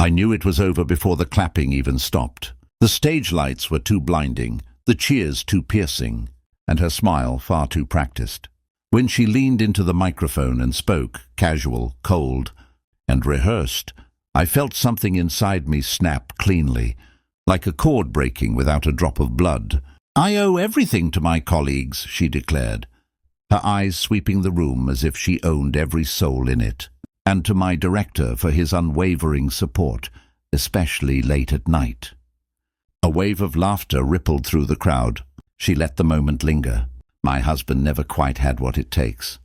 I knew it was over before the clapping even stopped. The stage lights were too blinding, the cheers too piercing, and her smile far too practiced. When she leaned into the microphone and spoke, casual, cold, and rehearsed, I felt something inside me snap cleanly, like a cord breaking without a drop of blood. "I owe everything to my colleagues," she declared, her eyes sweeping the room as if she owned every soul in it, "and to my director for his unwavering support, especially late at night." A wave of laughter rippled through the crowd. She let the moment linger. My husband never quite had what it takes.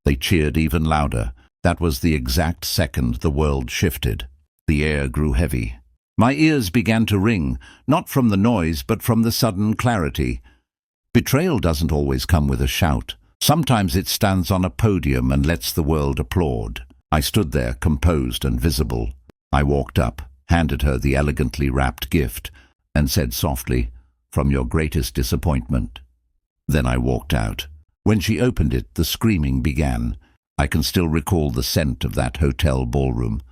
They cheered even louder. That was the exact second the world shifted. The air grew heavy. My ears began to ring, not from the noise, but from the sudden clarity. Betrayal doesn't always come with a shout. Sometimes it stands on a podium and lets the world applaud. I stood there, composed and visible. I walked up, handed her the elegantly wrapped gift, and said softly, "From your greatest disappointment." Then I walked out. When she opened it, the screaming began. I can still recall the scent of that hotel ballroom.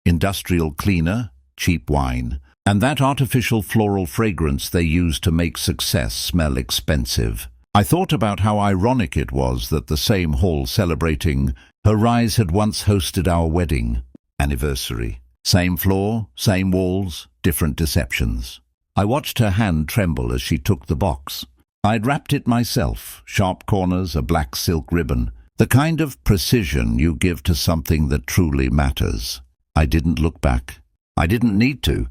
Industrial cleaner, cheap wine, and that artificial floral fragrance they use to make success smell expensive. I thought about how ironic it was that the same hall celebrating her rise had once hosted our wedding anniversary. Same floor, same walls, different deceptions. I watched her hand tremble as she took the box. I'd wrapped it myself, sharp corners, a black silk ribbon, the kind of precision you give to something that truly matters. I didn't look back. I didn't need to.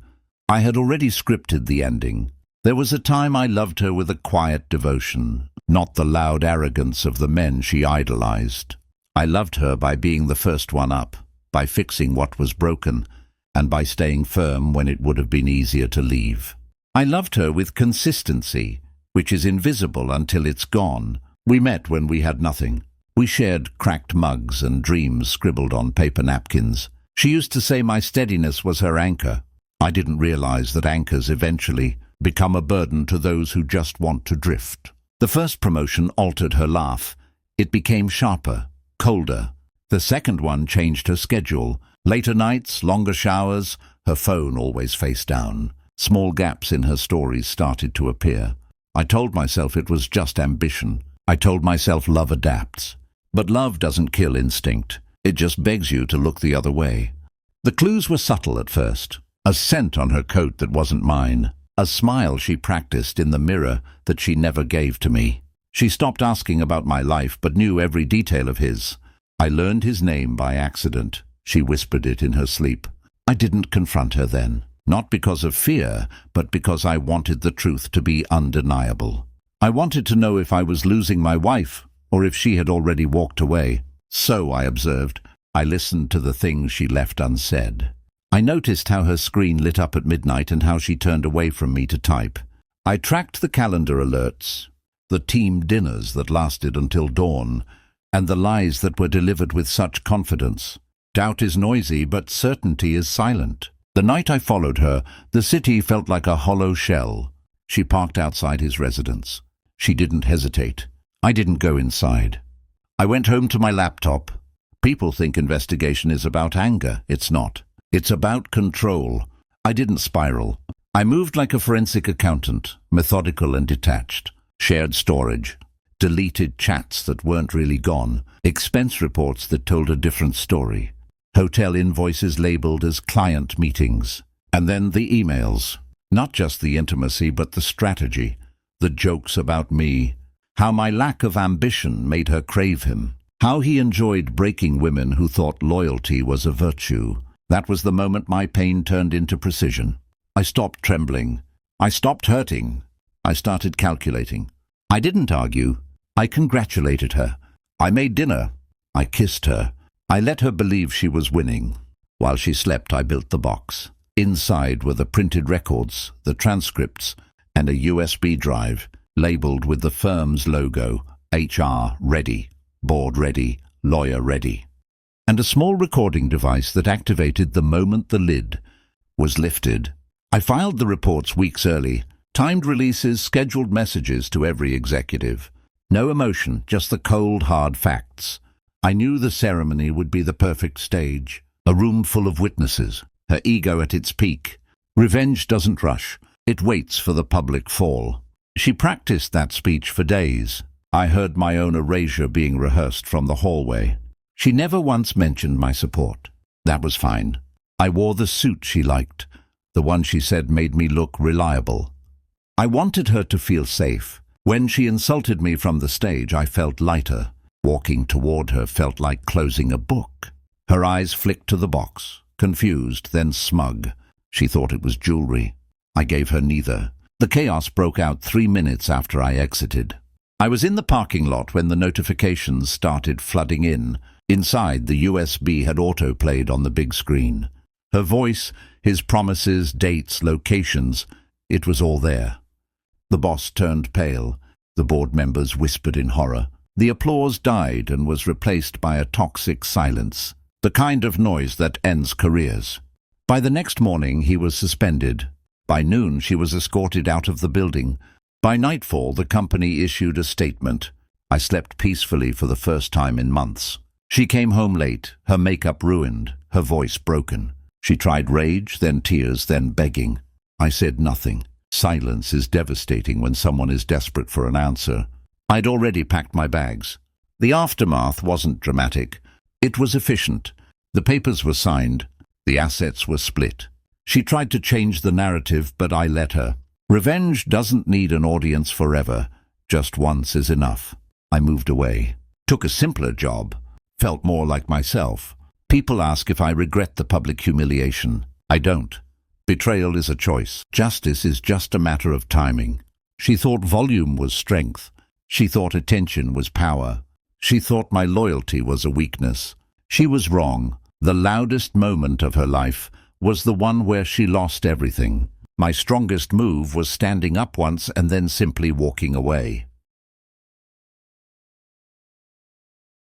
I had already scripted the ending. There was a time I loved her with a quiet devotion, not the loud arrogance of the men she idolized. I loved her by being the first one up, by fixing what was broken, and by staying firm when it would have been easier to leave. I loved her with consistency, which is invisible until it's gone. We met when we had nothing. We shared cracked mugs and dreams scribbled on paper napkins. She used to say my steadiness was her anchor. I didn't realize that anchors eventually become a burden to those who just want to drift. The first promotion altered her laugh. It became sharper, colder. The second one changed her schedule. Later nights, longer showers, her phone always face down. Small gaps in her stories started to appear. I told myself it was just ambition. I told myself love adapts. But love doesn't kill instinct. It just begs you to look the other way. The clues were subtle at first. A scent on her coat that wasn't mine. A smile she practiced in the mirror that she never gave to me. She stopped asking about my life but knew every detail of his. I learned his name by accident. She whispered it in her sleep. I didn't confront her then. Not because of fear, but because I wanted the truth to be undeniable. I wanted to know if I was losing my wife, or if she had already walked away. So, I observed, I listened to the things she left unsaid. I noticed how her screen lit up at midnight and how she turned away from me to type. I tracked the calendar alerts, the team dinners that lasted until dawn, and the lies that were delivered with such confidence. Doubt is noisy, but certainty is silent. The night I followed her, the city felt like a hollow shell. She parked outside his residence. She didn't hesitate. I didn't go inside. I went home to my laptop. People think investigation is about anger. It's not. It's about control. I didn't spiral. I moved like a forensic accountant, methodical and detached. Shared storage. Deleted chats that weren't really gone. Expense reports that told a different story. Hotel invoices labeled as client meetings. And then the emails. Not just the intimacy, but the strategy. The jokes about me. How my lack of ambition made her crave him. How he enjoyed breaking women who thought loyalty was a virtue. That was the moment my pain turned into precision. I stopped trembling. I stopped hurting. I started calculating. I didn't argue. I congratulated her. I made dinner. I kissed her. I let her believe she was winning. While she slept, I built the box. Inside were the printed records, the transcripts, and a USB drive labeled with the firm's logo, HR ready, board ready, lawyer ready, and a small recording device that activated the moment the lid was lifted. I filed the reports weeks early, timed releases, scheduled messages to every executive. No emotion, just the cold, hard facts. I knew the ceremony would be the perfect stage, a room full of witnesses, her ego at its peak. Revenge doesn't rush. It waits for the public fall. She practiced that speech for days. I heard my own erasure being rehearsed from the hallway. She never once mentioned my support. That was fine. I wore the suit she liked, the one she said made me look reliable. I wanted her to feel safe. When she insulted me from the stage, I felt lighter. Walking toward her felt like closing a book. Her eyes flicked to the box, confused, then smug. She thought it was jewelry. I gave her neither. The chaos broke out 3 minutes after I exited. I was in the parking lot when the notifications started flooding in. Inside, the USB had auto-played on the big screen. Her voice, his promises, dates, locations, it was all there. The boss turned pale. The board members whispered in horror. The applause died and was replaced by a toxic silence, the kind of noise that ends careers. By the next morning, he was suspended. By noon, she was escorted out of the building. By nightfall, the company issued a statement. I slept peacefully for the first time in months. She came home late, her makeup ruined, her voice broken. She tried rage, then tears, then begging. I said nothing. Silence is devastating when someone is desperate for an answer. I'd already packed my bags. The aftermath wasn't dramatic. It was efficient. The papers were signed. The assets were split. She tried to change the narrative, but I let her. Revenge doesn't need an audience forever. Just once is enough. I moved away. Took a simpler job. Felt more like myself. People ask if I regret the public humiliation. I don't. Betrayal is a choice. Justice is just a matter of timing. She thought volume was strength. She thought attention was power. She thought my loyalty was a weakness. She was wrong. The loudest moment of her life was the one where she lost everything. My strongest move was standing up once and then simply walking away.